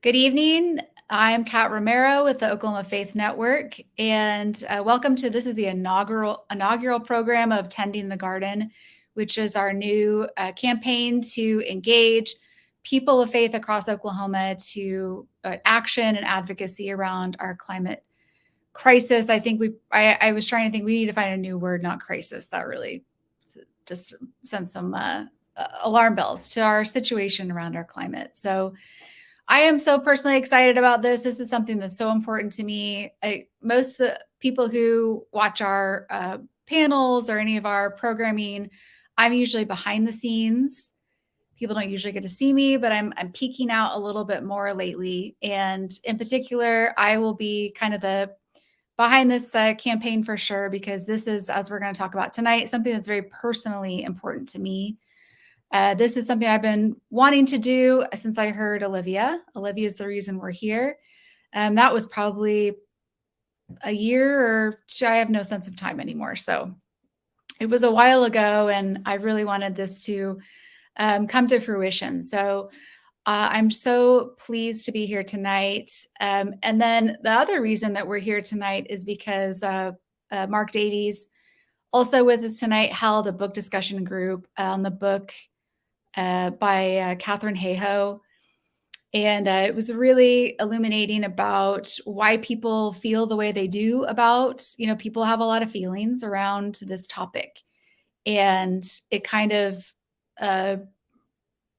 Good evening. I'm Kat Romero with the Oklahoma Faith Network, and welcome to this is the inaugural program of Tending the Garden, which is our new campaign to engage people of faith across Oklahoma to action and advocacy around our climate crisis. I was trying to think we need to find a new word, not crisis. That really just sent some alarm bells to our situation around our climate. So I am so personally excited about this. This is something that's so important to me. Most of the people who watch our panels or any of our programming, I'm usually behind the scenes. People don't usually get to see me, but I'm peeking out a little bit more lately. And in particular, I will be kind of the behind this campaign for sure, because this is, as we're going to talk about tonight, something that's very personally important to me. This is something I've been wanting to do since I heard Olivia. Olivia is the reason we're here. That was probably a year or two. I have no sense of time anymore. So it was a while ago, and I really wanted this to come to fruition. So I'm so pleased to be here tonight. And then the other reason that we're here tonight is because Mark Davies, also with us tonight, held a book discussion group on the book by Catherine Hayhoe. And it was really illuminating about why people feel the way they do about, people have a lot of feelings around this topic. And it kind of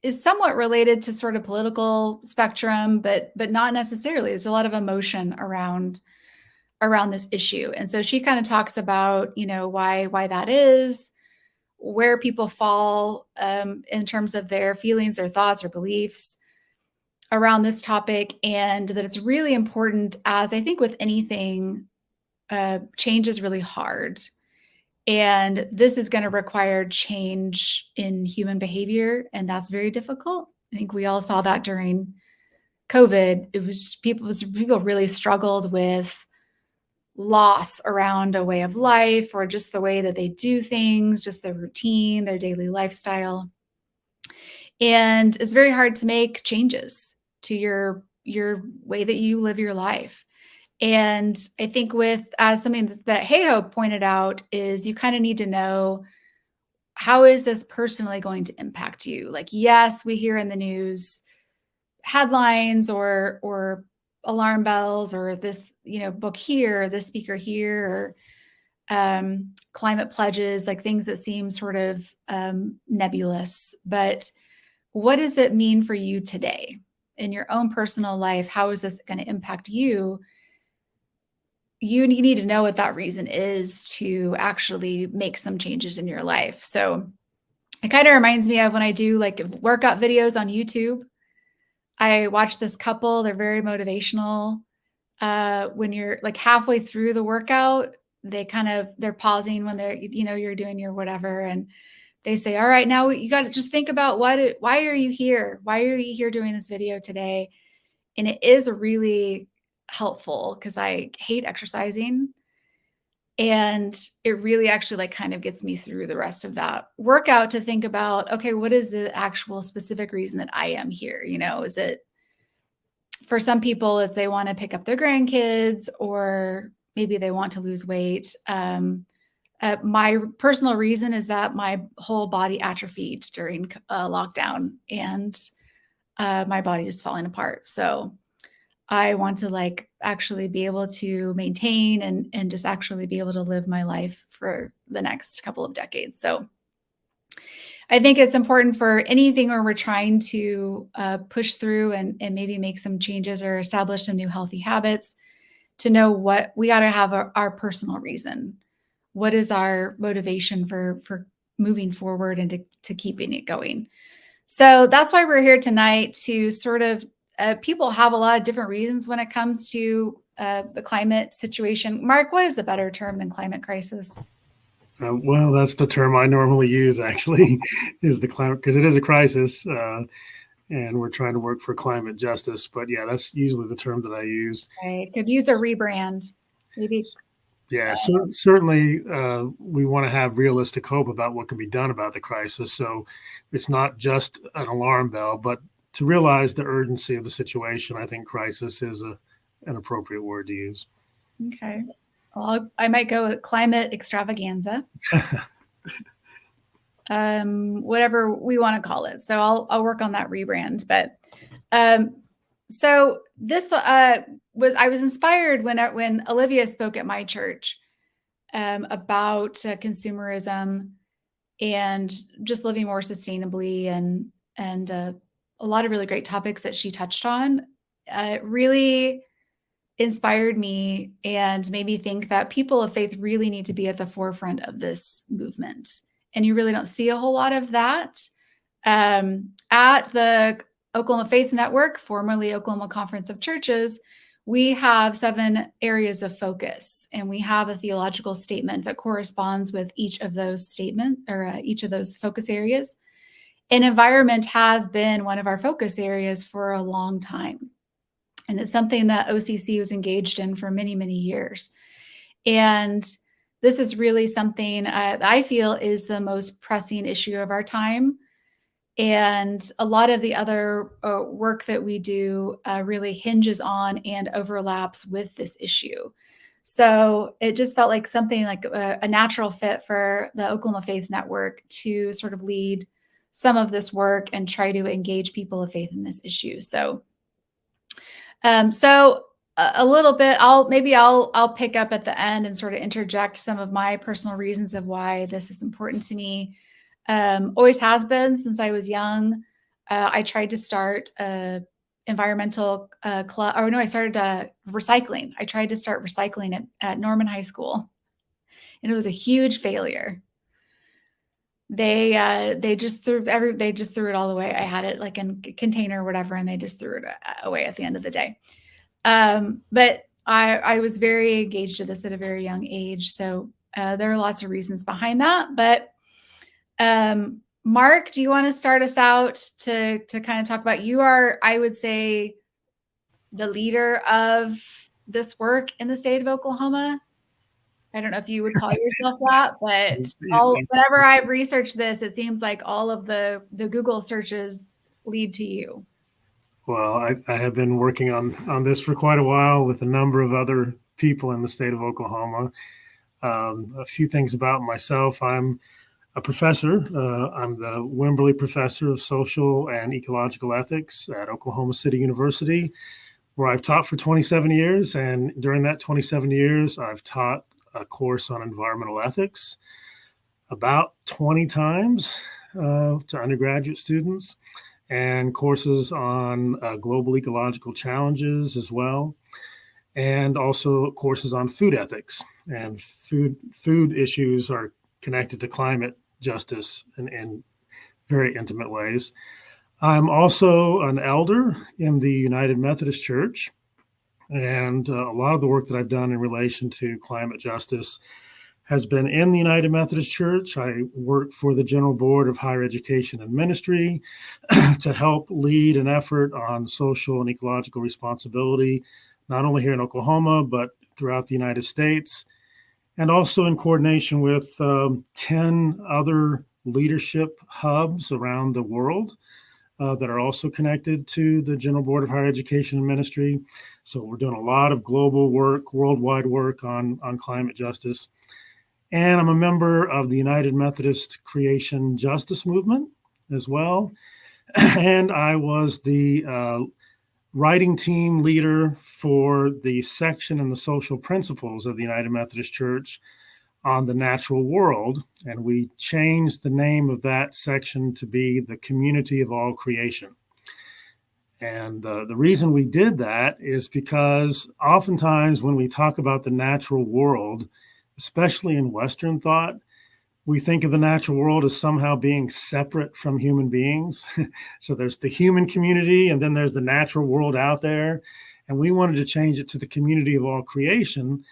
is somewhat related to sort of political spectrum, but not necessarily. There's a lot of emotion around this issue. And so she kind of talks about, why that is, where people fall in terms of their feelings or thoughts or beliefs around this topic, and that it's really important, as I think with anything, change is really hard. And this is going to require change in human behavior, and that's very difficult. I think we all saw that during COVID. People really struggled with loss around a way of life, or just the way that they do things, just their routine, their daily lifestyle. And it's very hard to make changes to your way that you live your life. And I think as something that Hayhoe pointed out, is you kind of need to know, how is this personally going to impact you? Like, yes, we hear in the news headlines or alarm bells, or this, book here, or this speaker here, or climate pledges, like things that seem sort of nebulous. But what does it mean for you today in your own personal life? How is this going to impact you? You need to know what that reason is to actually make some changes in your life. So it kind of reminds me of when I do like workout videos on YouTube. I watch this couple, they're very motivational. When you're like halfway through the workout, they're pausing when you're doing your whatever. And they say, all right, now you got to just think about why are you here? Why are you here doing this video today? And it is really helpful, because I hate exercising. And it really actually like kind of gets me through the rest of that workout to think about, okay, what is the actual specific reason that I am here? Is it, for some people, is they want to pick up their grandkids, or maybe they want to lose weight. My personal reason is that my whole body atrophied during lockdown, and my body is falling apart. So I want to actually be able to maintain and just actually be able to live my life for the next couple of decades. So I think it's important for anything where we're trying to push through and maybe make some changes or establish some new healthy habits, to know what we got to have our personal reason. What is our motivation for moving forward and to keeping it going? So that's why we're here tonight, to sort of people have a lot of different reasons when it comes to the climate situation. Mark, what is a better term than climate crisis? Well, that's the term I normally use, actually, is the climate, because it is a crisis, and we're trying to work for climate justice. But yeah, that's usually the term that I use. Right. Could use a rebrand, maybe. Yeah, certainly we want to have realistic hope about what can be done about the crisis. So it's not just an alarm bell, but to realize the urgency of the situation. I think crisis is an appropriate word to use. Okay. Well, I might go with climate extravaganza. Whatever we want to call it. So I'll work on that rebrand. But so this I was inspired when Olivia spoke at my church about consumerism and just living more sustainably, and a lot of really great topics that she touched on. It really inspired me and made me think that people of faith really need to be at the forefront of this movement. And you really don't see a whole lot of that. At the Oklahoma Faith Network, formerly Oklahoma Conference of Churches, we have 7 areas of focus, and we have a theological statement that corresponds with each of those each of those focus areas. And environment has been one of our focus areas for a long time. And it's something that OCC was engaged in for many, many years. And this is really something that I feel is the most pressing issue of our time. And a lot of the other work that we do really hinges on and overlaps with this issue. So it just felt like something like a natural fit for the Oklahoma Faith Network to sort of lead some of this work and try to engage people of faith in this issue. So a little bit, I'll pick up at the end and sort of interject some of my personal reasons of why this is important to me. Always has been since I was young. I tried to start a environmental club, I started recycling. I tried to start recycling at Norman High School, and it was a huge failure. They just threw it all away. I had it like in a container or whatever, and they just threw it away at the end of the day. But I was very engaged to this at a very young age. So there are lots of reasons behind that. But Mark, do you want to start us out to kind of talk about, you are, I would say, the leader of this work in the state of Oklahoma? I don't know if you would call yourself that, but whenever I've researched this, it seems like all of the Google searches lead to you. Well, I have been working on this for quite a while with a number of other people in the state of Oklahoma. A few things about myself. I'm a professor. I'm the Wimberly Professor of Social and Ecological Ethics at Oklahoma City University, where I've taught for 27 years. And during that 27 years, I've taught a course on environmental ethics about 20 times to undergraduate students, and courses on global ecological challenges as well, and also courses on food ethics. And food issues are connected to climate justice in very intimate ways. I'm also an elder in the United Methodist Church, and a lot of the work that I've done in relation to climate justice has been in the United Methodist Church. I work for the General Board of Higher Education and Ministry to help lead an effort on social and ecological responsibility, not only here in Oklahoma, but throughout the United States, and also in coordination with 10 other leadership hubs around the world that are also connected to the General Board of Higher Education and Ministry. So we're doing a lot of global work, worldwide work on climate justice. And I'm a member of the United Methodist Creation Justice Movement as well. And I was the writing team leader for the section in the social principles of the United Methodist Church on the natural world. And we changed the name of that section to be the community of all creation. And the reason we did that is because oftentimes when we talk about the natural world, especially in Western thought, we think of the natural world as somehow being separate from human beings. So there's the human community, and then there's the natural world out there. And we wanted to change it to the community of all creation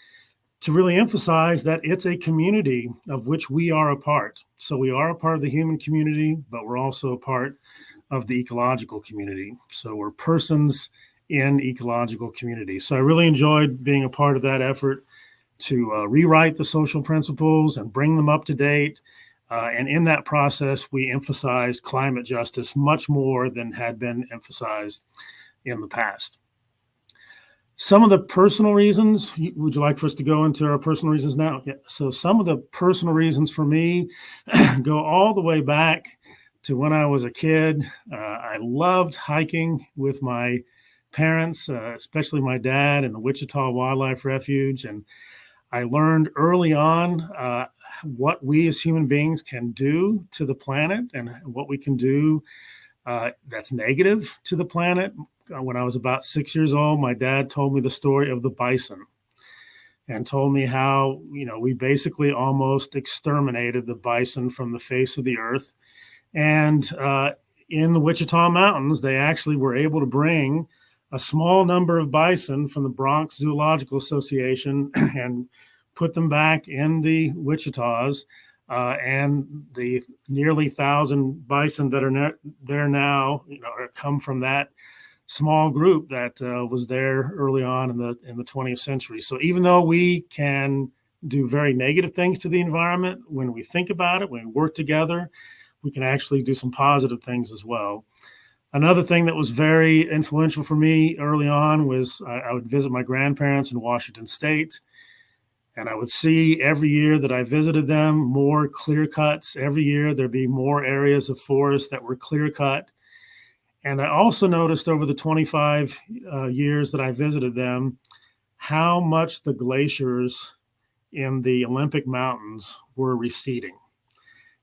to really emphasize that it's a community of which we are a part. So we are a part of the human community, but we're also a part of the ecological community. So we're persons in ecological community. So I really enjoyed being a part of that effort to rewrite the social principles and bring them up to date, And in that process, we emphasized climate justice much more than had been emphasized in the past. Some of the personal reasons, would you like for us to go into our personal reasons now? Yeah. So some of the personal reasons for me go all the way back to when I was a kid. I loved hiking with my parents, especially my dad, in the Wichita Wildlife Refuge. And I learned early on what we as human beings can do to the planet and what we can do that's negative to the planet. When I was about 6 years old, my dad told me the story of the bison and told me how, we basically almost exterminated the bison from the face of the earth. And in the Wichita Mountains, they actually were able to bring a small number of bison from the Bronx Zoological Association and put them back in the Wichitas. And the nearly 1,000 bison that are there now, come from that small group that was there early on in the 20th century. So even though we can do very negative things to the environment, when we think about it, when we work together, we can actually do some positive things as well. Another thing that was very influential for me early on was I would visit my grandparents in Washington State. And I would see every year that I visited them more clear cuts. Every year there'd be more areas of forest that were clear cut. And I also noticed over the 25 years that I visited them, how much the glaciers in the Olympic Mountains were receding.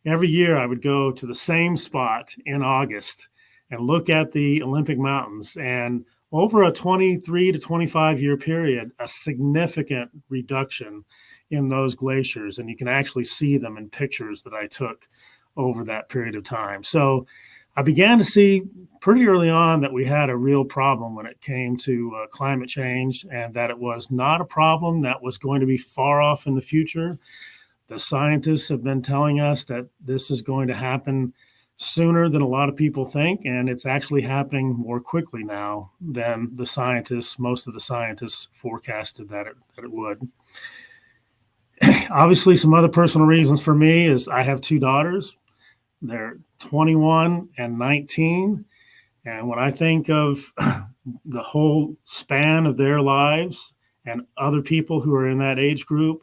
Every year I would go to the same spot in August and look at the Olympic Mountains, and over a 23 to 25 year period, a significant reduction in those glaciers. And you can actually see them in pictures that I took over that period of time. So I began to see pretty early on that we had a real problem when it came to climate change, and that it was not a problem that was going to be far off in the future. The scientists have been telling us that this is going to happen sooner than a lot of people think, and it's actually happening more quickly now than most of the scientists forecasted that it would. Obviously, some other personal reasons for me is I have two daughters. They're 21 and 19. And when I think of the whole span of their lives and other people who are in that age group,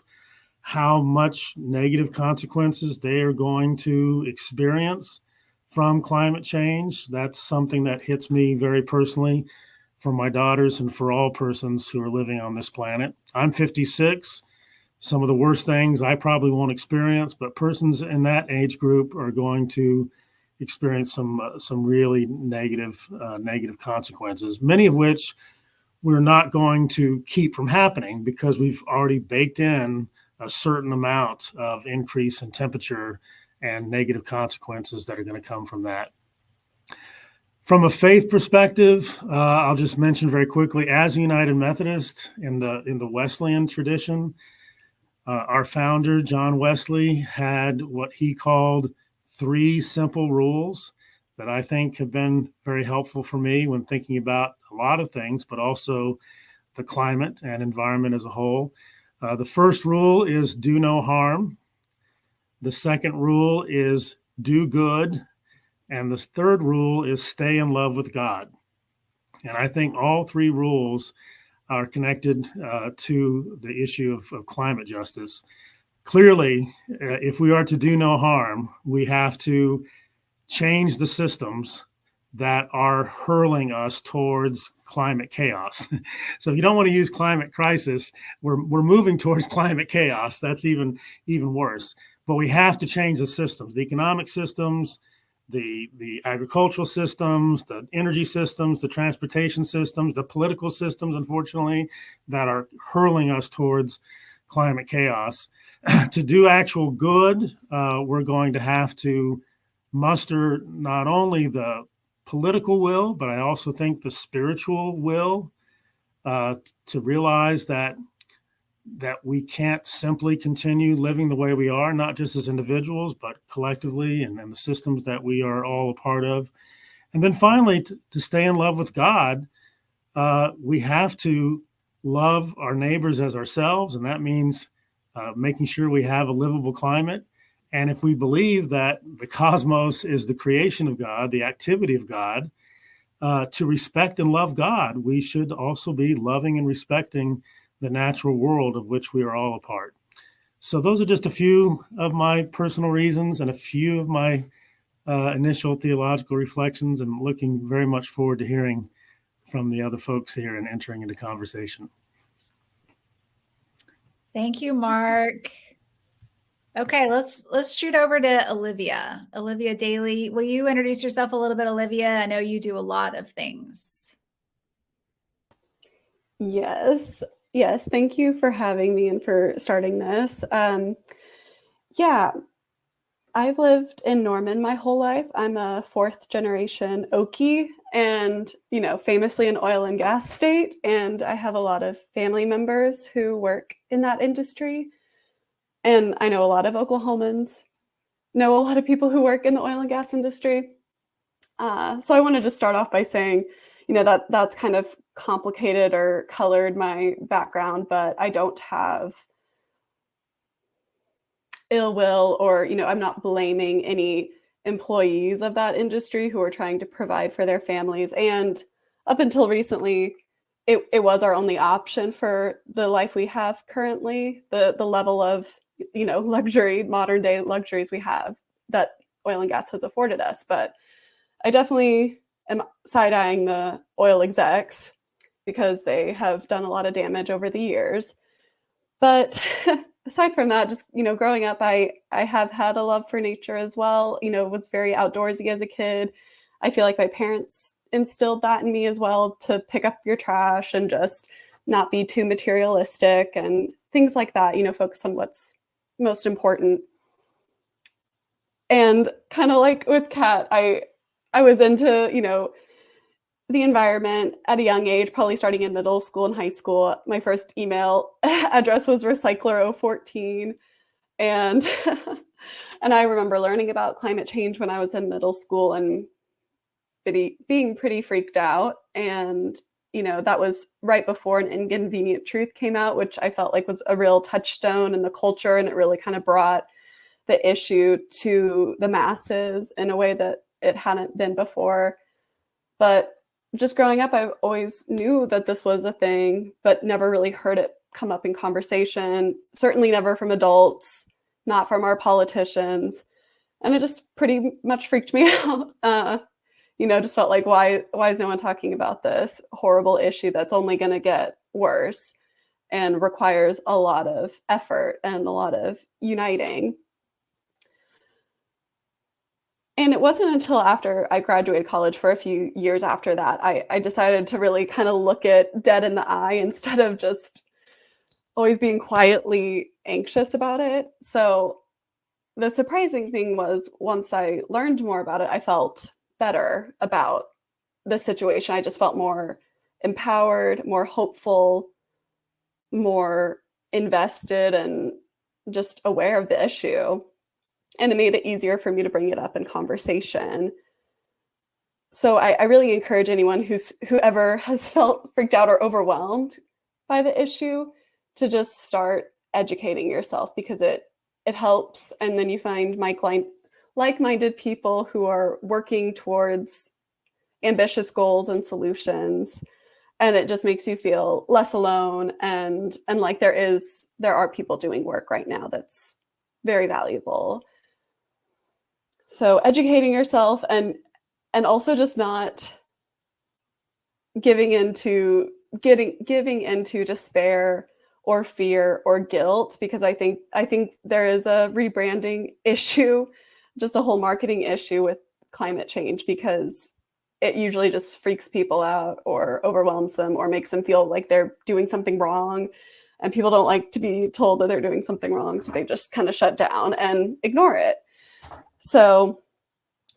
how much negative consequences they are going to experience from climate change, that's something that hits me very personally for my daughters and for all persons who are living on this planet. I'm 56. Some of the worst things I probably won't experience, but persons in that age group are going to experience some really negative consequences, many of which we're not going to keep from happening because we've already baked in a certain amount of increase in temperature and negative consequences that are going to come from that. From a faith perspective, I'll just mention very quickly, as a United Methodist in the Wesleyan tradition, our founder, John Wesley, had what he called 3 simple rules that I think have been very helpful for me when thinking about a lot of things, but also the climate and environment as a whole. The first rule is do no harm. The second rule is do good. And the third rule is stay in love with God. And I think all 3 rules are connected to the issue of climate justice. Clearly, if we are to do no harm, we have to change the systems that are hurling us towards climate chaos. So if you don't want to use climate crisis, we're moving towards climate chaos. That's even worse. But we have to change the systems, the economic systems, the agricultural systems, the energy systems, the transportation systems, the political systems, unfortunately, that are hurling us towards climate chaos. To do actual good, we're going to have to muster not only the political will, but I also think the spiritual will to realize that we can't simply continue living the way we are, not just as individuals, but collectively and the systems that we are all a part of. And then finally, to stay in love with God, we have to love our neighbors as ourselves. And that means making sure we have a livable climate. And if we believe that the cosmos is the creation of God, the activity of God, to respect and love God, we should also be loving and respecting the natural world of which we are all a part. So those are just a few of my personal reasons and a few of my initial theological reflections, and looking very much forward to hearing from the other folks here and entering into conversation. Thank you, Mark. Okay, let's shoot over to Olivia. Olivia Daly, will you introduce yourself a little bit, Olivia? I know you do a lot of things. Yes. Thank you for having me and for starting this. I've lived in Norman my whole life. I'm a fourth generation Okie and, famously an oil and gas state. And I have a lot of family members who work in that industry. And I know a lot of Oklahomans know a lot of people who work in the oil and gas industry. So I wanted to start off by saying, that's kind of complicated or colored my background, but I don't have ill will or, I'm not blaming any employees of that industry who are trying to provide for their families. And up until recently, it was our only option for the life we have currently, the level of, luxury, modern day luxuries we have that oil and gas has afforded us. But I definitely am side-eyeing the oil execs because they have done a lot of damage over the years. But aside from that, just, growing up, I have had a love for nature as well, was very outdoorsy as a kid. I feel like my parents instilled that in me as well, to pick up your trash and just not be too materialistic and things like that, focus on what's most important. And kind of like with Kat, I was into, the environment at a young age, probably starting in middle school and high school. My first email address was Recycler014. And, and I remember learning about climate change when I was in middle school and being pretty freaked out. And, that was right before An Inconvenient Truth came out, which I felt like was a real touchstone in the culture. And it really kind of brought the issue to the masses in a way that it hadn't been before. But just growing up, I always knew that this was a thing, but never really heard it come up in conversation. Certainly never from adults, not from our politicians. And it just pretty much freaked me out. Just felt like, why is no one talking about this horrible issue that's only going to get worse and requires a lot of effort and a lot of uniting. And it wasn't until after I graduated college, for a few years after that, I decided to really kind of look it dead in the eye instead of just always being quietly anxious about it. So the surprising thing was, once I learned more about it, I felt better about the situation. I just felt more empowered, more hopeful, more invested, and just aware of the issue. And it made it easier for me to bring it up in conversation. So I really encourage anyone whoever has felt freaked out or overwhelmed by the issue to just start educating yourself, because it helps. And then you find like-minded people who are working towards ambitious goals and solutions. And it just makes you feel less alone and like there are people doing work right now that's very valuable. So educating yourself and also just not giving into despair or fear or guilt, because I think there is a rebranding issue, just a whole marketing issue with climate change, because it usually just freaks people out or overwhelms them or makes them feel like they're doing something wrong. And people don't like to be told that they're doing something wrong, so they just kind of shut down and ignore it. So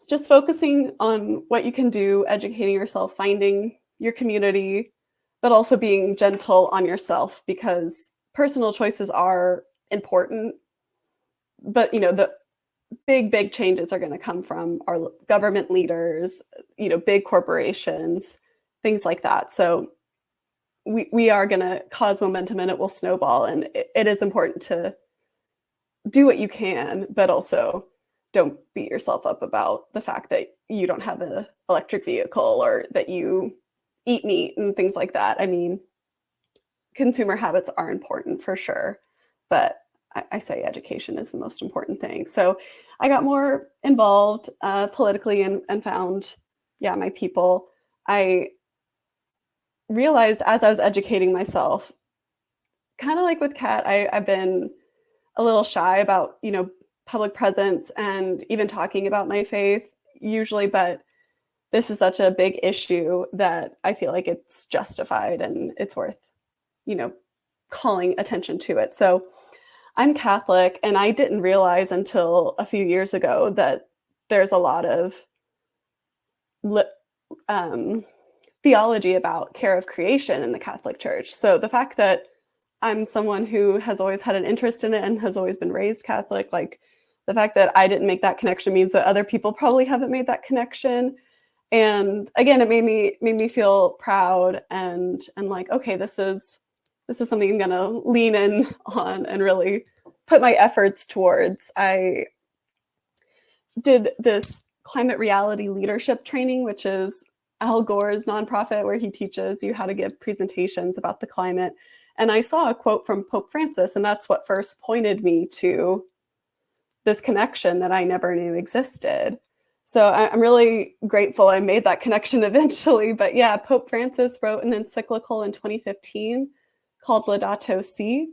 just focusing on what you can do, educating yourself, finding your community, but also being gentle on yourself, because personal choices are important. But, the big changes are going to come from our government leaders, big corporations, things like that. So we are going to cause momentum and it will snowball. And it is important to do what you can, but also don't beat yourself up about the fact that you don't have an electric vehicle or that you eat meat and things like that. I mean, consumer habits are important for sure, but I say education is the most important thing. So I got more involved politically and found, my people. I realized as I was educating myself, kind of like with Kat, I've been a little shy about, public presence and even talking about my faith usually, but this is such a big issue that I feel like it's justified and it's worth, calling attention to it. So I'm Catholic, and I didn't realize until a few years ago that there's a lot of theology about care of creation in the Catholic Church. So the fact that I'm someone who has always had an interest in it and has always been raised Catholic, like the fact that I didn't make that connection means that other people probably haven't made that connection. And again, it made me feel proud and like, okay, this is something I'm gonna lean in on and really put my efforts towards. I did this climate reality leadership training, which is Al Gore's nonprofit, where he teaches you how to give presentations about the climate. And I saw a quote from Pope Francis, and that's what first pointed me to this connection that I never knew existed. So I'm really grateful I made that connection eventually. But yeah, Pope Francis wrote an encyclical in 2015 called Laudato Si,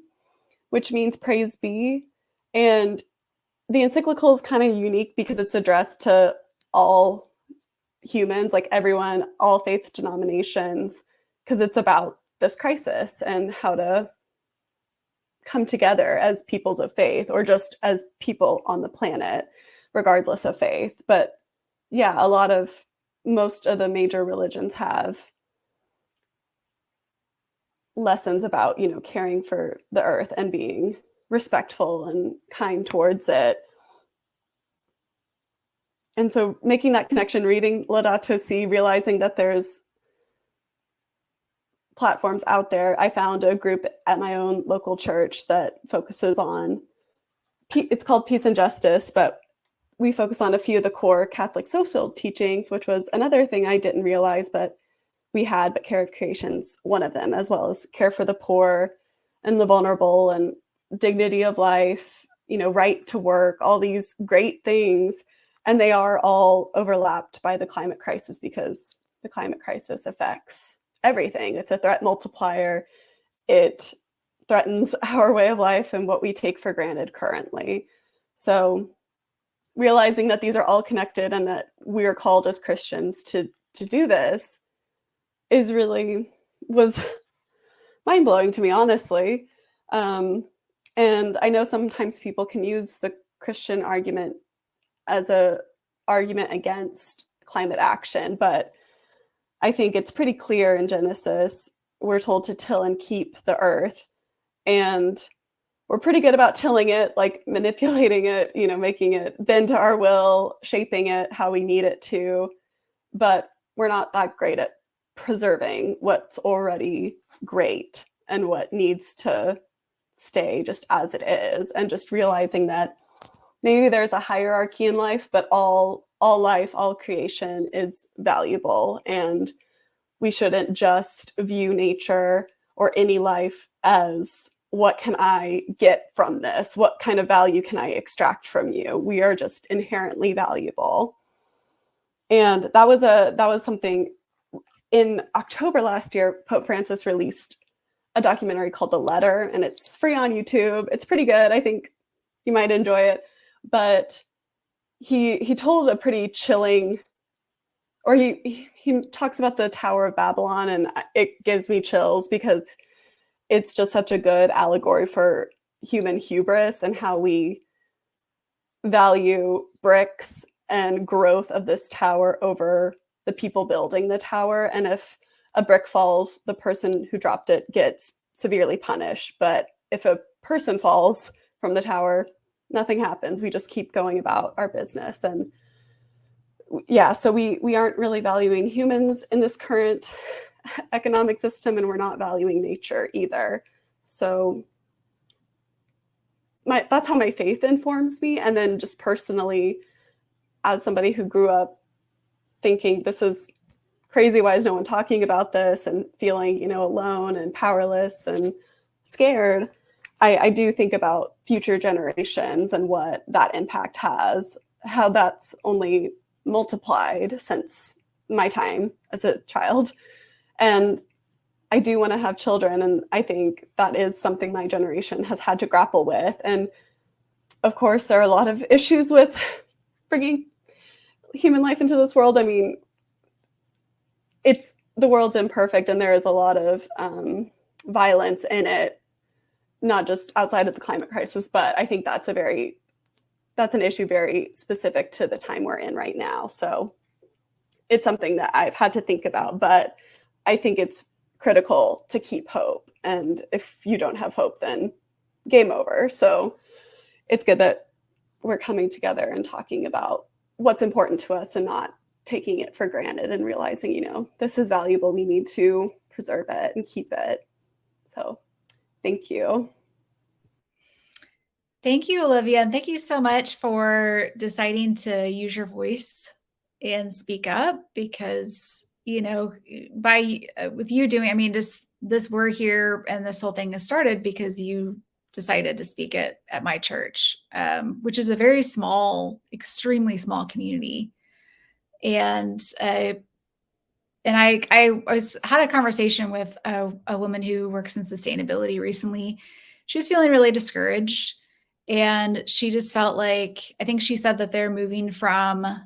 which means praise be. And the encyclical is kind of unique because it's addressed to all humans, like everyone, all faith denominations, because it's about this crisis and how to come together as peoples of faith, or just as people on the planet, regardless of faith. But yeah, most of the major religions have lessons about, caring for the earth and being respectful and kind towards it. And so making that connection, reading Laudato Si, realizing that there's platforms out there. I found a group at my own local church that focuses on, it's called Peace and Justice, but we focus on a few of the core Catholic social teachings, which was another thing I didn't realize, but care of creation's one of them, as well as care for the poor and the vulnerable and dignity of life, right to work, all these great things. And they are all overlapped by the climate crisis, because the climate crisis affects everything. It's a threat multiplier. It threatens our way of life and what we take for granted currently. So realizing that these are all connected and that we are called as Christians to do this was mind-blowing to me, honestly. And I know sometimes people can use the Christian argument as an argument against climate action, but I think it's pretty clear in Genesis, we're told to till and keep the earth, and we're pretty good about tilling it, like manipulating it, making it bend to our will, shaping it how we need it to, but we're not that great at preserving what's already great and what needs to stay just as it is, and just realizing that maybe there's a hierarchy in life, but all life, all creation is valuable, and we shouldn't just view nature or any life as, what can I get from this? What kind of value can I extract from you? We are just inherently valuable. And that was something. In October last year, Pope Francis released a documentary called The Letter, and it's free on YouTube. It's pretty good. I think you might enjoy it. But he told a pretty chilling, or he talks about the Tower of Babylon, and it gives me chills because it's just such a good allegory for human hubris and how we value bricks and growth of this tower over the people building the tower. And if a brick falls, the person who dropped it gets severely punished. But if a person falls from the tower, nothing happens. We just keep going about our business. And yeah, so we aren't really valuing humans in this current economic system, and we're not valuing nature either. So that's how my faith informs me. And then just personally, as somebody who grew up thinking this is crazy, why is no one talking about this, and feeling, alone and powerless and scared, I do think about future generations and what that impact has, how that's only multiplied since my time as a child. And I do want to have children, and I think that is something my generation has had to grapple with. And of course, there are a lot of issues with bringing human life into this world. I mean, the world's imperfect, and there is a lot of violence in it, not just outside of the climate crisis, but I think that's an issue very specific to the time we're in right now. So it's something that I've had to think about, but I think it's critical to keep hope. And if you don't have hope, then game over. So it's good that we're coming together and talking about what's important to us and not taking it for granted, and realizing, this is valuable. We need to preserve it and keep it. So thank you. Thank you, Olivia. And thank you so much for deciding to use your voice and speak up, because, with you doing, I mean, just this, we're here and this whole thing has started because you decided to speak at my church, which is a very small, extremely small community. And I had a conversation with a woman who works in sustainability recently. She was feeling really discouraged, and she just felt like, I think she said that they're moving from, I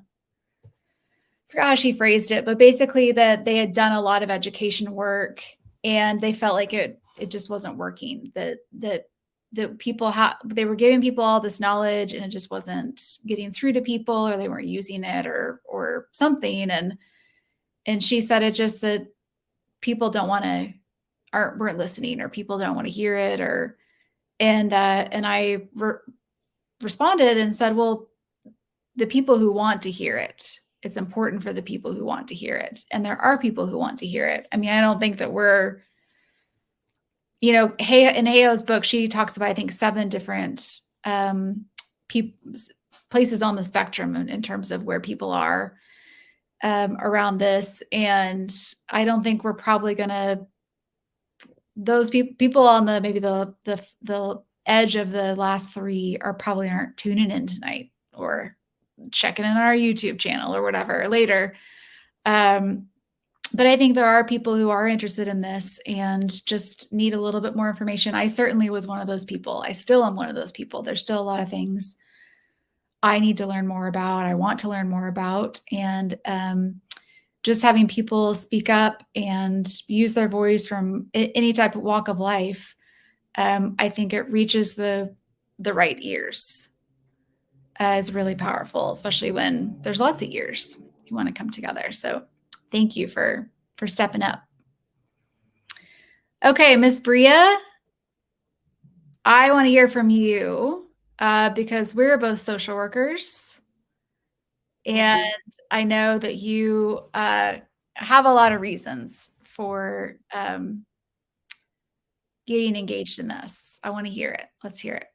forgot how she phrased it, but basically that they had done a lot of education work and they felt like it just wasn't working, that they were giving people all this knowledge and it just wasn't getting through to people, or they weren't using it or something. And she said it just that people weren't listening, or people don't want to hear it, and I responded and said, well, the people who want to hear it, it's important for the people who want to hear it. And there are people who want to hear it. I mean, I don't think that we're, in Heyo's book, she talks about, I think, 7 different places on the spectrum in terms of where people are around this. And I don't think we're probably going to, those people on maybe the edge of the last 3 aren't tuning in tonight or checking in on our YouTube channel or whatever later. But I think there are people who are interested in this and just need a little bit more information. I certainly was one of those people. I still am one of those people. There's still a lot of things I need to learn more about. I want to learn more about. And just having people speak up and use their voice from any type of walk of life, I think it reaches the right ears. Is really powerful, especially when there's lots of ears who want to come together. So thank you for stepping up. Okay, Miss Bria, I want to hear from you because we're both social workers. And I know that you have a lot of reasons for getting engaged in this. I want to hear it. Let's hear it.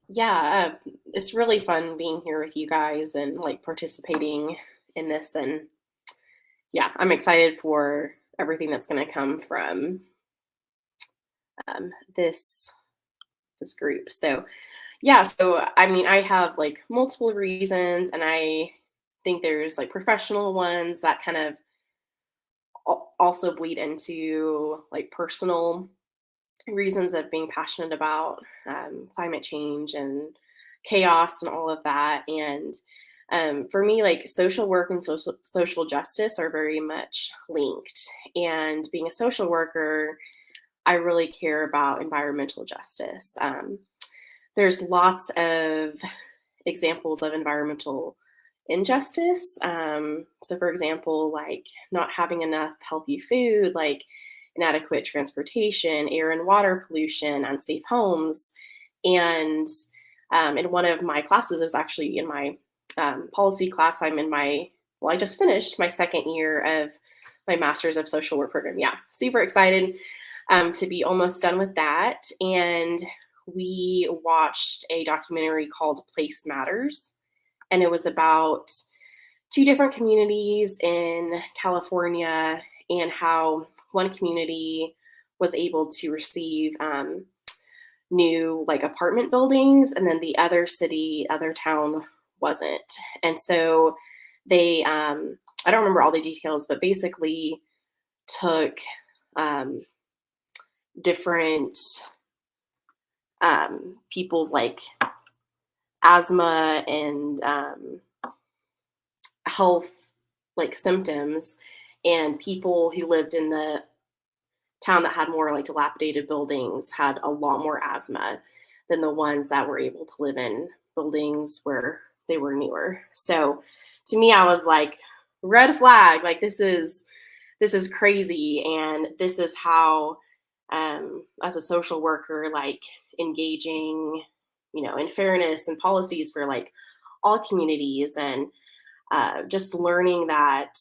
Yeah, it's really fun being here with you guys and participating in this. And yeah, I'm excited for everything that's going to come from this group. So yeah, so I mean, I have multiple reasons, and I think there's professional ones that kind of also bleed into personal reasons of being passionate about climate change and chaos and all of that. And for me, social work and social justice are very much linked. And being a social worker, I really care about environmental justice. There's lots of examples of environmental injustice. So for example, not having enough healthy food, inadequate transportation, air and water pollution, unsafe homes. And in one of my classes, it was actually in my policy class, I just finished my 2nd year of my Master's of Social Work program. Yeah, super excited to be almost done with that. And we watched a documentary called Place Matters, and it was about two different communities in California and how one community was able to receive new like apartment buildings, and then the other town wasn't. And so they, I don't remember all the details, but basically took different people's like asthma and health like symptoms, and people who lived in the town that had more like dilapidated buildings had a lot more asthma than the ones that were able to live in buildings where they were newer. So to me, I was like, red flag, like this is crazy. And this is how as a social worker, like engaging, in fairness and policies for like all communities, and just learning that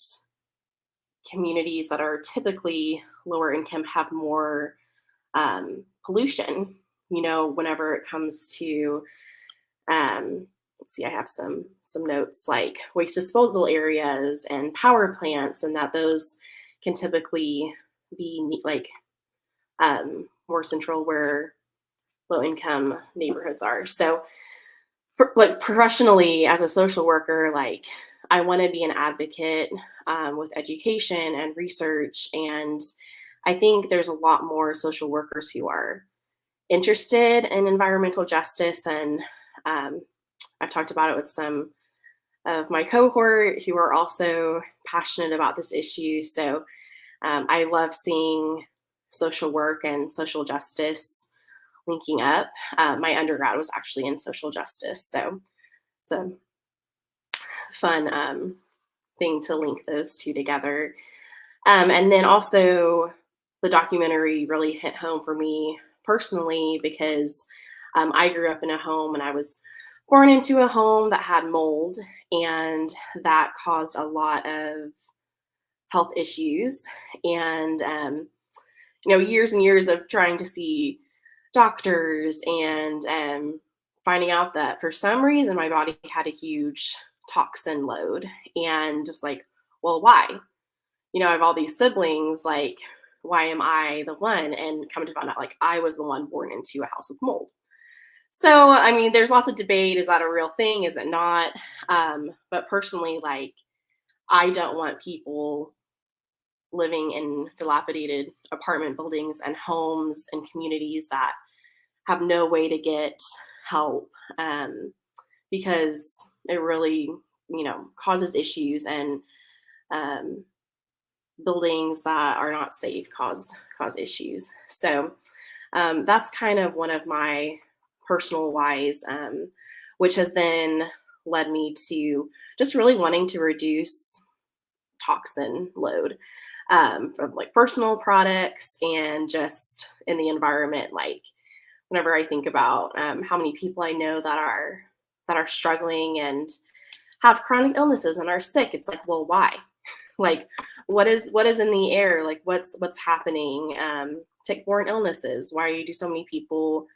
communities that are typically lower income have more pollution, whenever it comes to, let's see, I have some notes like waste disposal areas and power plants, and that those can typically be like more central where low income neighborhoods are. So like professionally as a social worker, like I want to be an advocate with education and research. And I think there's a lot more social workers who are interested in environmental justice. And I've talked about it with some of my cohort who are also passionate about this issue. So I love seeing social work and social justice linking up. My undergrad was actually in social justice. So it's a fun thing to link those two together. And then also the documentary really hit home for me personally because I grew up in a home, and I was born into a home that had mold, and that caused a lot of health issues. And, years and years of trying to see doctors and finding out that for some reason my body had a huge toxin load, and just like, well, why? I have all these siblings, like, why am I the one? And come to find out, like, I was the one born into a house with mold. So, I mean, there's lots of debate. Is that a real thing? Is it not? But personally, like, I don't want people living in dilapidated apartment buildings and homes and communities that have no way to get help, because it really, causes issues, and buildings that are not safe cause issues. So that's kind of one of my personal whys, which has then led me to just really wanting to reduce toxin load from like personal products and just in the environment. Like whenever I think about how many people I know that are struggling and have chronic illnesses and are sick, it's like, well, why? Like, what is in the air? Like, what's happening? Tick-borne illnesses. Why do so many people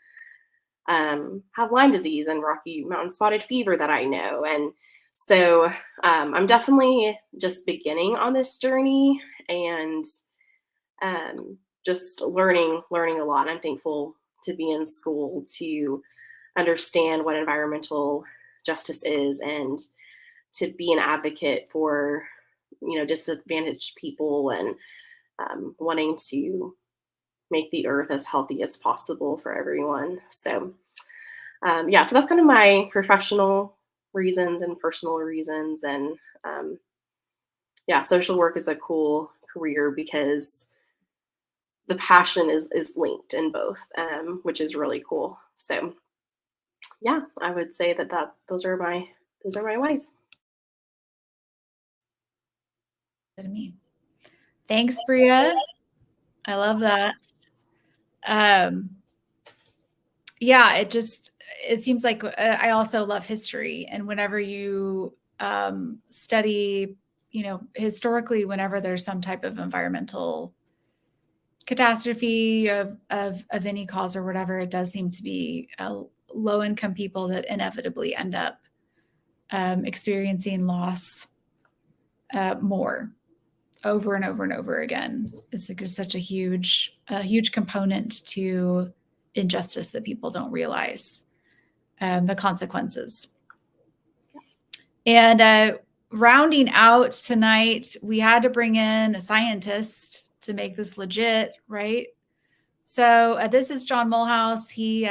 have Lyme disease and Rocky Mountain spotted fever that I know? And so I'm definitely just beginning on this journey, and just learning a lot. I'm thankful to be in school to understand what environmental justice is, and to be an advocate for disadvantaged people, and wanting to make the earth as healthy as possible for everyone. So so that's kind of my professional reasons and personal reasons. And social work is a cool career because the passion is linked in both, which is really cool. So yeah, I would say that those are my whys. To me. Thanks, Bria. I love that. It seems like I also love history, and whenever you study, historically, whenever there's some type of environmental catastrophe of any cause or whatever, it does seem to be low income people that inevitably end up experiencing loss more over and over and over again. It's like such a huge component to injustice that people don't realize the consequences. And rounding out tonight, we had to bring in a scientist to make this legit, right? So this is John Mulhouse. He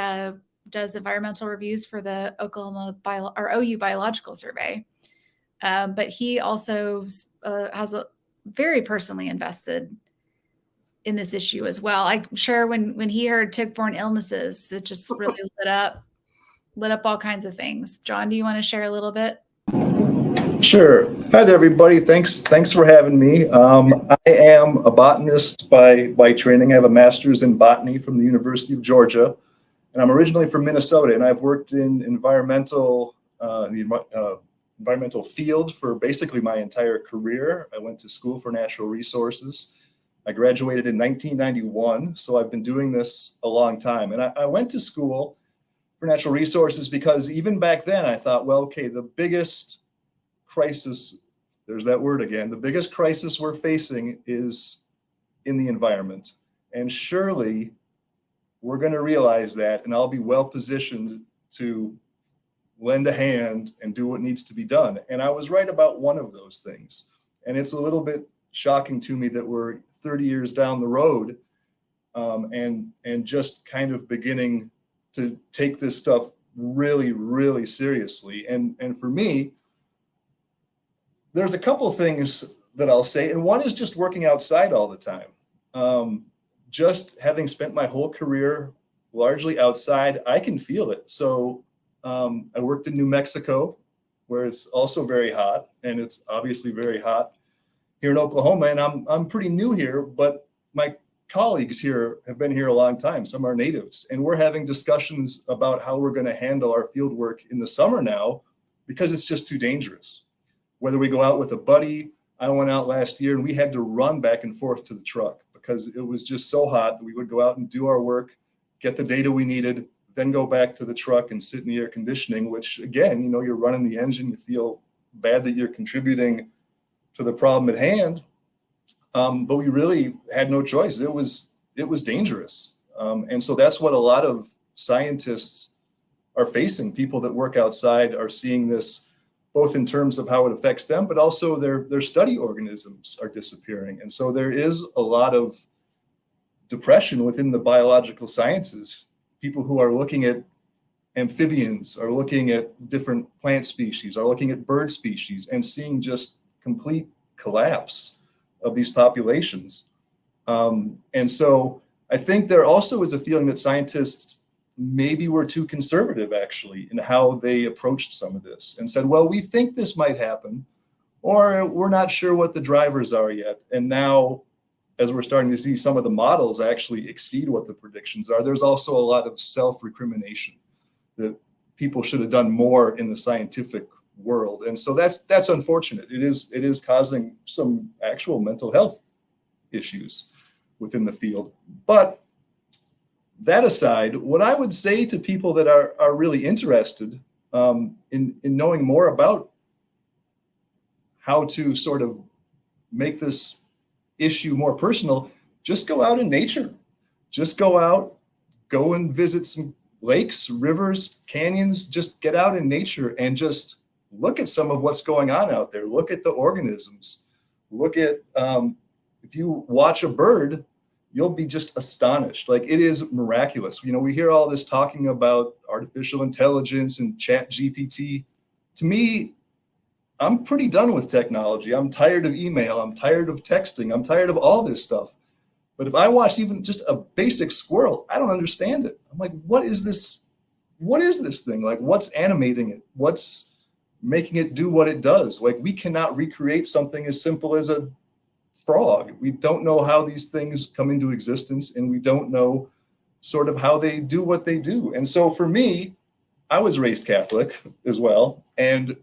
does environmental reviews for the OU Biological Survey. But he also has a very personally invested in this issue as well. I'm sure when he heard tick-borne illnesses, it just really lit up all kinds of things. John, do you want to share a little bit? Sure. Hi there, everybody. Thanks for having me. I am a botanist by training. I have a master's in botany from the University of Georgia, and I'm originally from Minnesota. And I've worked in environmental field for basically my entire career. I went to school for natural resources. I graduated in 1991, so I've been doing this a long time. And I went to school for natural resources because even back then I thought, well, okay, the biggest crisis, there's that word again, the biggest crisis we're facing is in the environment. And surely we're going to realize that, and I'll be well positioned to lend a hand and do what needs to be done. And I was right about one of those things. And it's a little bit shocking to me that we're 30 years down the road and just kind of beginning to take this stuff really, really seriously. And for me, there's a couple of things that I'll say, and one is just working outside all the time. Just having spent my whole career largely outside, I can feel it. So I worked in New Mexico, where it's also very hot, and it's obviously very hot here in Oklahoma. And I'm pretty new here, but my colleagues here have been here a long time. Some are natives, and we're having discussions about how we're going to handle our field work in the summer now, because it's just too dangerous. Whether we go out with a buddy, I went out last year and we had to run back and forth to the truck because it was just so hot that we would go out and do our work, get the data we needed, then go back to the truck and sit in the air conditioning, which again, you know, you're running the engine, you feel bad that you're contributing to the problem at hand. But we really had no choice. It was dangerous. And so that's what a lot of scientists are facing. People that work outside are seeing this both in terms of how it affects them, but also their study organisms are disappearing. And so there is a lot of depression within the biological sciences. People who are looking at amphibians, are looking at different plant species, are looking at bird species, and seeing just complete collapse of these populations. And so I think there also is a feeling that scientists maybe were too conservative actually in how they approached some of this and said, well, we think this might happen, or we're not sure what the drivers are yet. And now, as we're starting to see some of the models actually exceed what the predictions are, there's also a lot of self-recrimination that people should have done more in the scientific world. And so that's unfortunate. It is causing some actual mental health issues within the field. But that aside, what I would say to people that are really interested in knowing more about how to sort of make this issue more personal, just go out in nature. Just go and visit some lakes, rivers, canyons, just get out in nature and just look at some of what's going on out there. Look at the organisms. Look at, if you watch a bird, you'll be just astonished. Like, it is miraculous. You know, we hear all this talking about artificial intelligence and chat GPT. To me, I'm pretty done with technology. I'm tired of email. I'm tired of texting. I'm tired of all this stuff. But if I watch even just a basic squirrel, I don't understand it. I'm like, what is this? What is this thing? Like, what's animating it? What's making it do what it does? Like, we cannot recreate something as simple as a frog. We don't know how these things come into existence, and we don't know sort of how they do what they do. And so for me, I was raised Catholic as well, and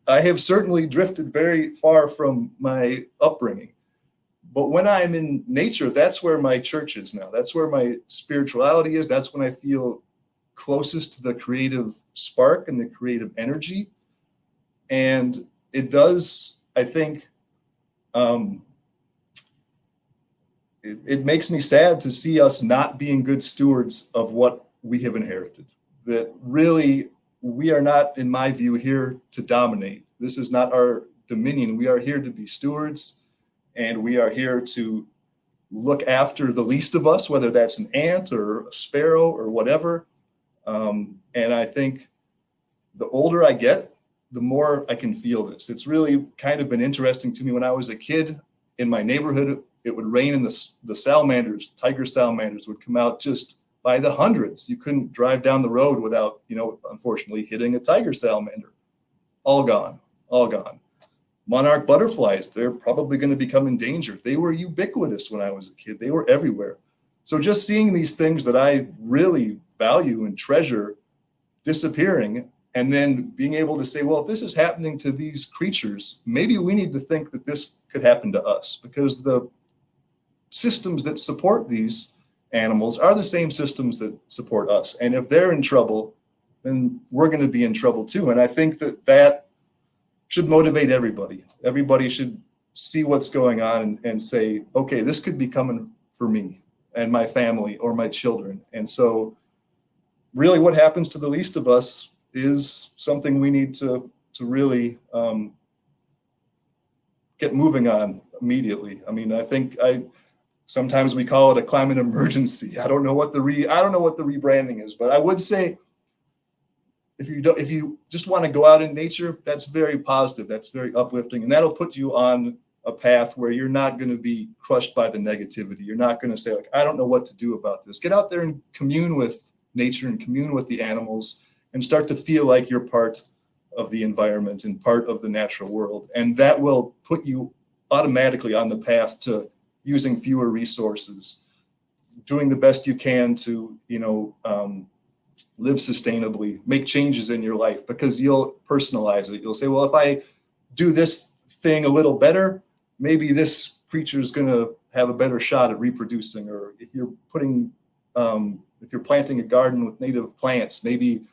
I have certainly drifted very far from my upbringing. But when I'm in nature, that's where my church is now. That's where my spirituality is. That's when I feel closest to the creative spark and the creative energy. And it does, I think, it makes me sad to see us not being good stewards of what we have inherited. That really, we are not, in my view, here to dominate. This is not our dominion. We are here to be stewards, and we are here to look after the least of us, whether that's an ant or a sparrow or whatever. And I think the older I get, the more I can feel this. It's really kind of been interesting to me. When I was a kid in my neighborhood, it would rain and the salamanders, tiger salamanders, would come out just by the hundreds. You couldn't drive down the road without, unfortunately hitting a tiger salamander. All gone, all gone. Monarch butterflies, they're probably going to become endangered. They were ubiquitous when I was a kid. They were everywhere. So just seeing these things that I really value and treasure disappearing, and then being able to say, well, if this is happening to these creatures, maybe we need to think that this could happen to us, because the systems that support these animals are the same systems that support us. And if they're in trouble, then we're going to be in trouble too. And I think that should motivate everybody. Everybody should see what's going on and say, okay, this could be coming for me and my family or my children. And so really what happens to the least of us is something we need to really get moving on immediately. I mean, I think sometimes we call it a climate emergency. I don't know what the rebranding is, but I would say if you just want to go out in nature, that's very positive. That's very uplifting, and that'll put you on a path where you're not going to be crushed by the negativity. You're not going to say, like, I don't know what to do about this. Get out there and commune with nature and commune with the animals and start to feel like you're part of the environment and part of the natural world. And that will put you automatically on the path to using fewer resources, doing the best you can to, live sustainably, make changes in your life, because you'll personalize it. You'll say, well, if I do this thing a little better, maybe this creature is going to have a better shot at reproducing. Or if you're planting a garden with native plants, maybe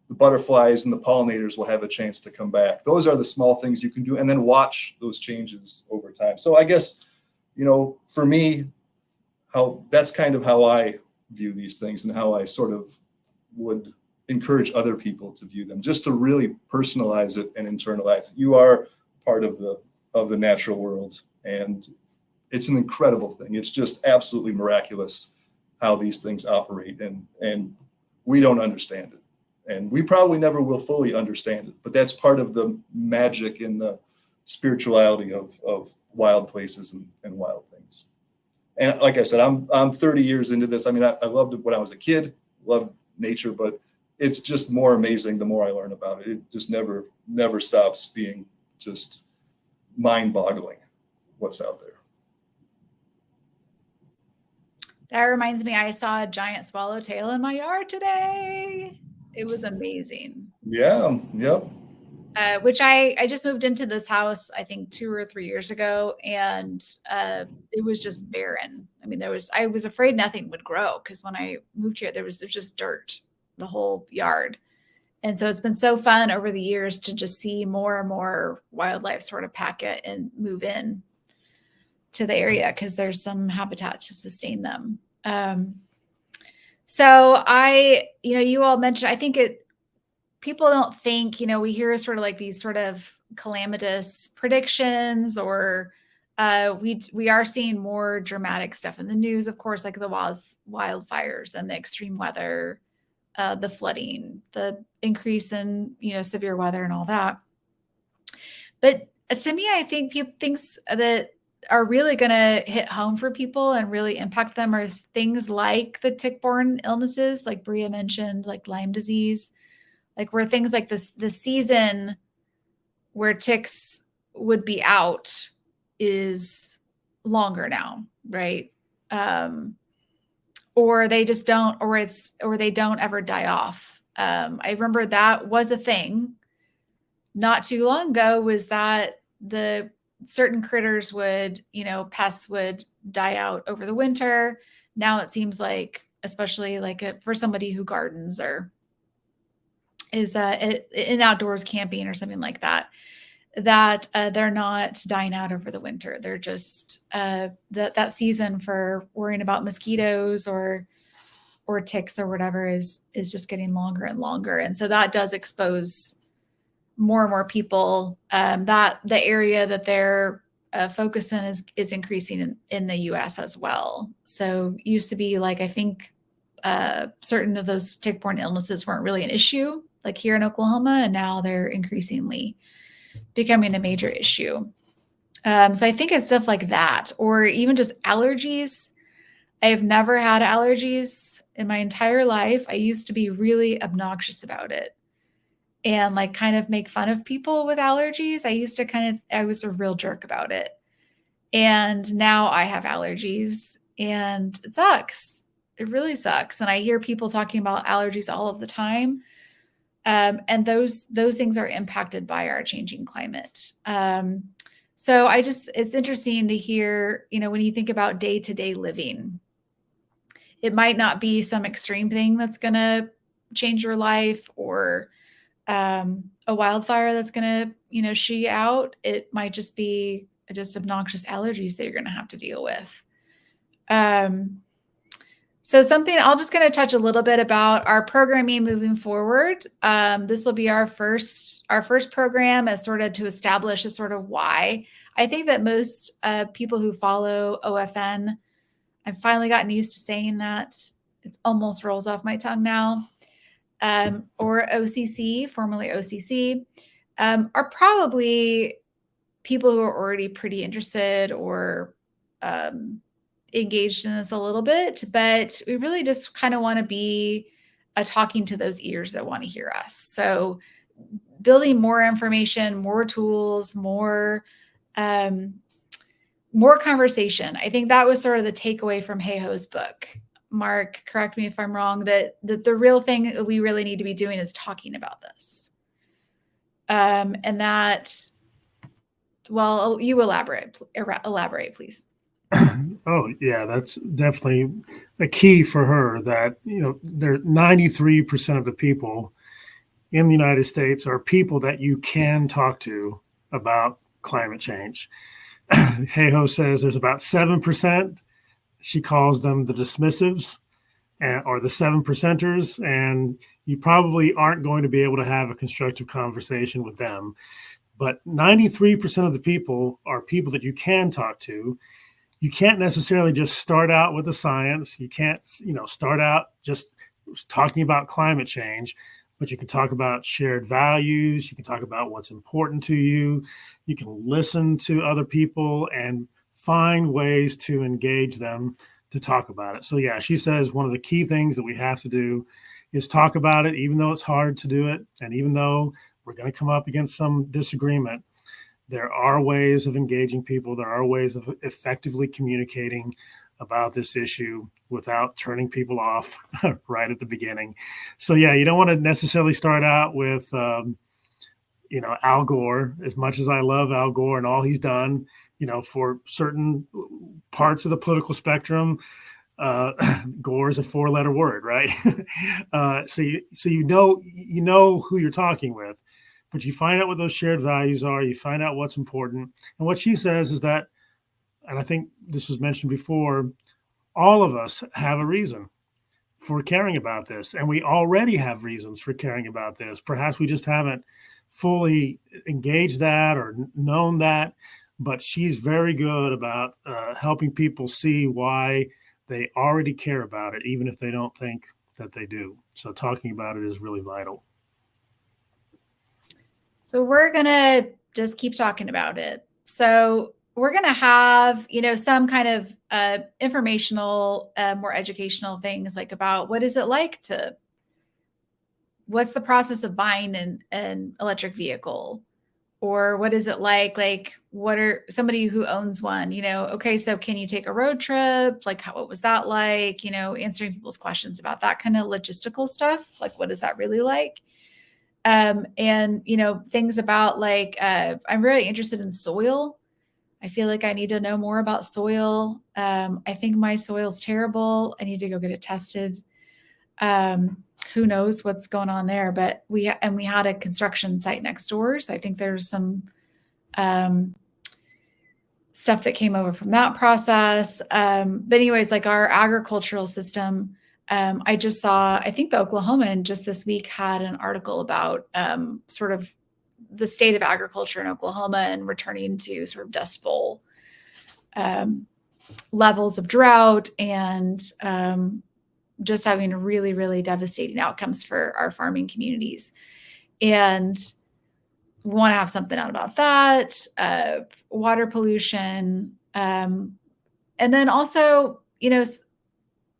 the butterflies and the pollinators will have a chance to come back. Those are the small things you can do, and then watch those changes over time. So I guess, for me, that's kind of how I view these things, and how I sort of would encourage other people to view them, just to really personalize it and internalize it. You are part of the natural world, and it's an incredible thing. It's just absolutely miraculous how these things operate, and we don't understand it. And we probably never will fully understand it, but that's part of the magic and the spirituality of wild places and wild things. And like I said, I'm 30 years into this. I mean, I loved it when I was a kid, loved nature, but it's just more amazing the more I learn about it. It just never stops being just mind-boggling what's out there. That reminds me, I saw a giant swallowtail in my yard today. It was amazing. Yeah, yep. Which I just moved into this house, I think 2 or 3 years ago, and it was just barren. I mean, I was afraid nothing would grow, because when I moved here, there's just dirt, the whole yard. And so it's been so fun over the years to just see more and more wildlife sort of pack it and move in to the area, because there's some habitat to sustain them. So you all mentioned, I think people don't think, we hear sort of like these sort of calamitous predictions, or we are seeing more dramatic stuff in the news, of course, like the wildfires and the extreme weather, the flooding, the increase in, severe weather and all that. But to me, I think things that are really going to hit home for people and really impact them are things like the tick-borne illnesses, like Bria mentioned, like Lyme disease, like where things like the season where ticks would be out is longer now, right? Or they just don't, or they don't ever die off. I remember that was a thing not too long ago, was that the certain critters would, pests would die out over the winter. Now it seems like, especially like for somebody who gardens or is in outdoors camping or something like that, that they're not dying out over the winter. They're just that season for worrying about mosquitoes or ticks or whatever is just getting longer and longer. And so that does expose more and more people, that the area that they're focusing is increasing in the US as well. So used to be like, I think certain of those tick-borne illnesses weren't really an issue like here in Oklahoma, and now they're increasingly becoming a major issue. So I think it's stuff like that, or even just allergies. I have never had allergies in my entire life. I used to be really obnoxious about it and like kind of make fun of people with allergies. I was a real jerk about it. And now I have allergies and it sucks. It really sucks. And I hear people talking about allergies all of the time. And those things are impacted by our changing climate. So it's interesting to hear, when you think about day-to-day living, it might not be some extreme thing that's going to change your life, or a wildfire that's going to, shoot you out. It might just be just obnoxious allergies that you're going to have to deal with. So something I'll just going to touch a little bit about our programming moving forward. This will be our first program as sort of to establish a sort of why. I think that most people who follow OFN, I've finally gotten used to saying that. It almost rolls off my tongue now. Or OCC, formerly OCC, are probably people who are already pretty interested or engaged in this a little bit, but we really just kind of want to be talking to those ears that want to hear us. So building more information, more tools, more conversation. I think that was sort of the takeaway from Hey Ho's book. Mark, correct me if I'm wrong, that the real thing that we really need to be doing is talking about this. And that, well, you elaborate, please. Oh yeah, that's definitely a key for her, that, there 93% of the people in the United States are people that you can talk to about climate change. Hey Ho says there's about 7%. She calls them the dismissives, or the 7%ers, and you probably aren't going to be able to have a constructive conversation with them. But 93% of the people are people that you can talk to. You can't necessarily just start out with the science. You can't, start out just talking about climate change, but you can talk about shared values. You can talk about what's important to you. You can listen to other people and find ways to engage them to talk about it. So yeah, she says one of the key things that we have to do is talk about it, even though it's hard to do it. And even though we're going to come up against some disagreement, there are ways of engaging people. There are ways of effectively communicating about this issue without turning people off right at the beginning. So yeah, you don't want to necessarily start out with, Al Gore. As much as I love Al Gore and all he's done, for certain parts of the political spectrum, Gore is a 4-letter word, right? So you know who you're talking with. But you find out what those shared values are. You find out what's important. And what she says is that, and I think this was mentioned before, all of us have a reason for caring about this. And we already have reasons for caring about this. Perhaps we just haven't fully engaged that or known that. But she's very good about helping people see why they already care about it, even if they don't think that they do. So talking about it is really vital. So we're going to just keep talking about it. So we're going to have, some kind of informational, more educational things like about what's the process of buying an electric vehicle, or what is it like what are somebody who owns one, okay, so can you take a road trip? Like what was that like? Answering people's questions about that kind of logistical stuff. Like, what is that really like? And, things about I'm really interested in soil. I feel like I need to know more about soil. I think my soil's terrible. I need to go get it tested. Who knows what's going on there, but we had a construction site next door. So I think there's some stuff that came over from that process. But anyways, like our agricultural system, I just saw, I think the Oklahoman just this week had an article about sort of the state of agriculture in Oklahoma and returning to sort of Dust Bowl levels of drought and just having really, really devastating outcomes for our farming communities. And we want to have something out about that, water pollution. And then also, you know,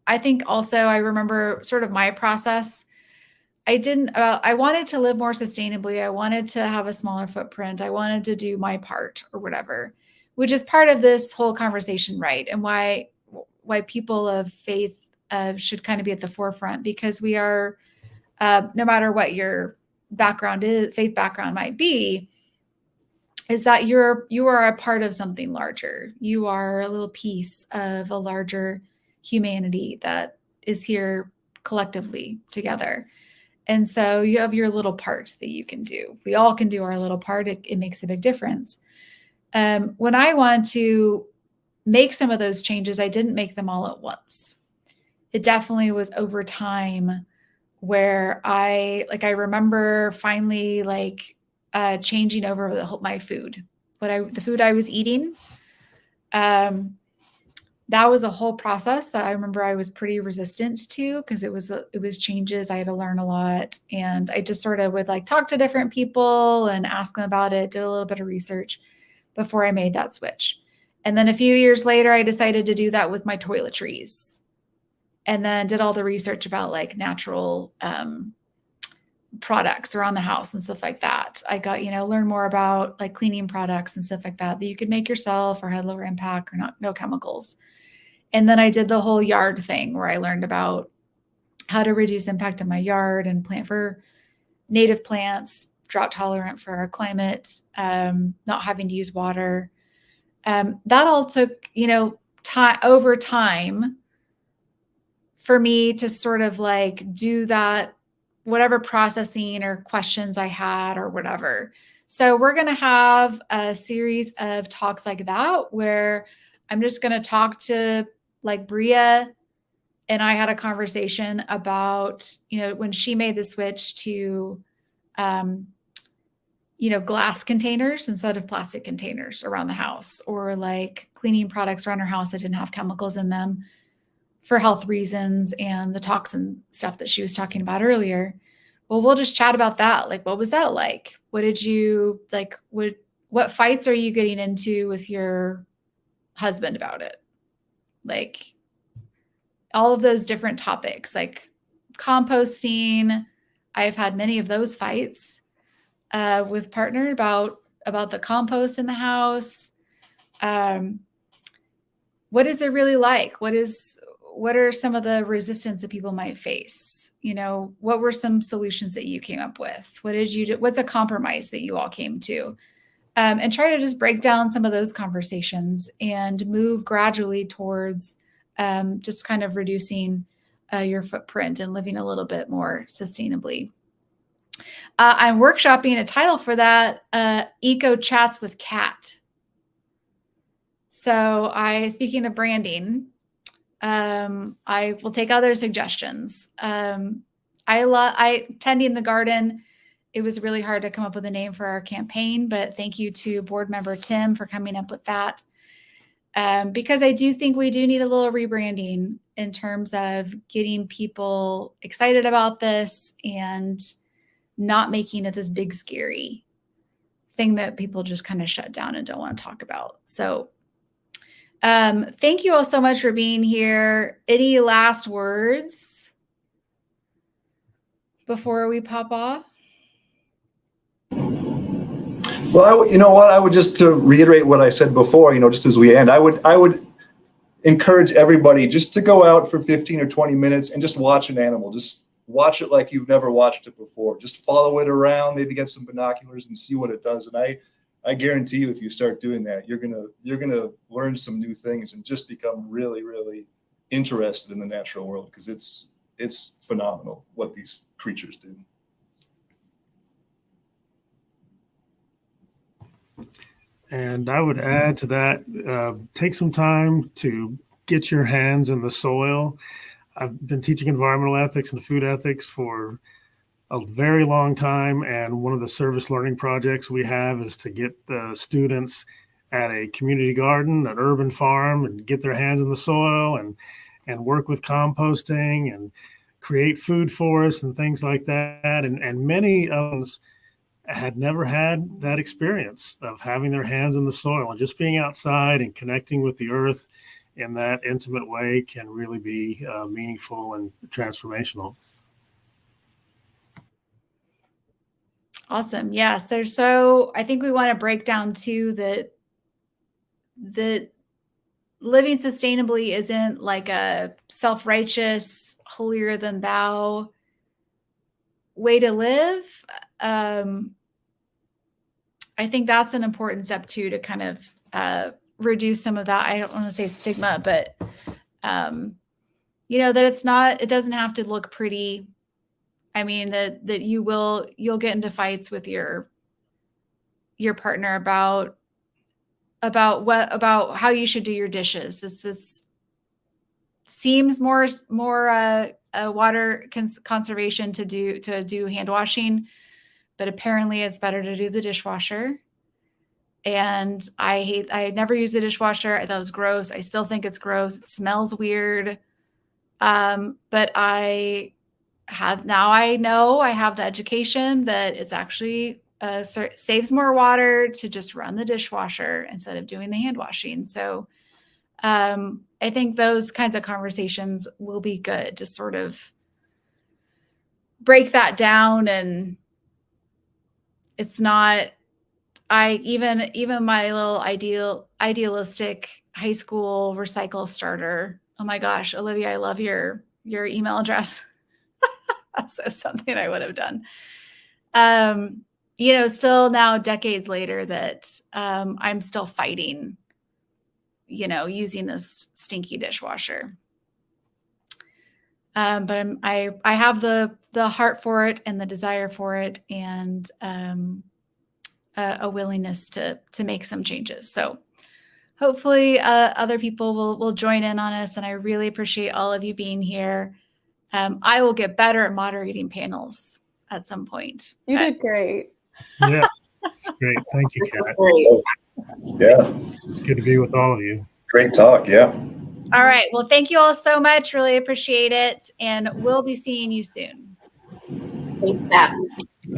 I think also I remember sort of my process. I wanted to live more sustainably. I wanted to have a smaller footprint. I wanted to do my part or whatever, which is part of this whole conversation, right? And why people of faith should kind of be at the forefront, because we are, no matter what your background is, faith background might be, is that you are a part of something larger. You are a little piece of a larger humanity that is here collectively together. And so you have your little part that you can do. If we all can do our little part, it makes a big difference. When I wanted to make some of those changes, I didn't make them all at once. It definitely was over time where I remember finally changing over my food, the food I was eating. That was a whole process that I remember I was pretty resistant to, because it was changes. I had to learn a lot, and I just sort of would talk to different people and ask them about it, did a little bit of research before I made that switch. And then a few years later, I decided to do that with my toiletries, and then did all the research about natural products around the house and stuff like that. I got, learn more about cleaning products and stuff like that you could make yourself or had lower impact or no chemicals. And then I did the whole yard thing where I learned about how to reduce impact in my yard and plant for native plants, drought tolerant for our climate, not having to use water. That all took, over time for me to sort of do that, whatever processing or questions I had or whatever. So we're going to have a series of talks like that where I'm just going to talk to Bria, and I had a conversation about, when she made the switch to, glass containers instead of plastic containers around the house, or cleaning products around her house that didn't have chemicals in them for health reasons and the toxin stuff that she was talking about earlier. Well, we'll just chat about that. What was that like? What did you what fights are you getting into with your husband about it? All of those different topics, composting. I've had many of those fights with partner about the compost in the house. What is it really like? What are some of the resistance that people might face? What were some solutions that you came up with? What did you do? What's a compromise that you all came to? And try to just break down some of those conversations and move gradually towards just kind of reducing your footprint and living a little bit more sustainably. I'm workshopping a title for that, Eco Chats with Kat. So speaking of branding, I will take other suggestions. I tending the garden. It was really hard to come up with a name for our campaign, but thank you to board member Tim for coming up with that. Because I do think we do need a little rebranding in terms of getting people excited about this and not making it this big, scary thing that people just kind of shut down and don't want to talk about. So thank you all so much for being here. Any last words before we pop off? Well, you know what? I would just to reiterate what I said before, just as we end, I would encourage everybody just to go out for 15 or 20 minutes and just watch an animal. Just watch it like you've never watched it before. Just follow it around, maybe get some binoculars and see what it does. And I guarantee you, if you start doing that, you're gonna learn some new things and just become really, really interested in the natural world, because it's phenomenal what these creatures do. And I would add to that, take some time to get your hands in the soil. I've been teaching environmental ethics and food ethics for a very long time. And one of the service learning projects we have is to get the students at a community garden, an urban farm, and get their hands in the soil and work with composting and create food forests and things like that. And many of us had never had that experience of having their hands in the soil, and just being outside and connecting with the earth in that intimate way can really be meaningful and transformational. Awesome. Yes. So I think we want to break down too that living sustainably isn't like a self-righteous, holier than thou way to live. I think that's an important step too, to kind of reduce some of that. I don't want to say stigma, but that it doesn't have to look pretty. I mean, that you'll get into fights with your partner about how you should do your dishes. It seems more water conservation to do hand washing, but apparently it's better to do the dishwasher. And I never used a dishwasher. I thought it was gross. I still think it's gross. It smells weird. But I know I have the education that it's actually saves more water to just run the dishwasher instead of doing the hand washing. So I think those kinds of conversations will be good to sort of break that down. And it's not, even my little idealistic high school recycle starter. Oh my gosh, Olivia, I love your email address. So something I would have done. Still now decades later that I'm still fighting, using this stinky dishwasher. But I have the heart for it and the desire for it, and a willingness to make some changes. So hopefully other people will join in on us. And I really appreciate all of you being here. I will get better at moderating panels at some point. You did great. Yeah, it's great. Thank you, This is Kat. great. Yeah, It's good to be with all of you. great talk. Yeah. All right. Well, thank you all so much. Really appreciate it. And we'll be seeing you soon. Thanks, Pat.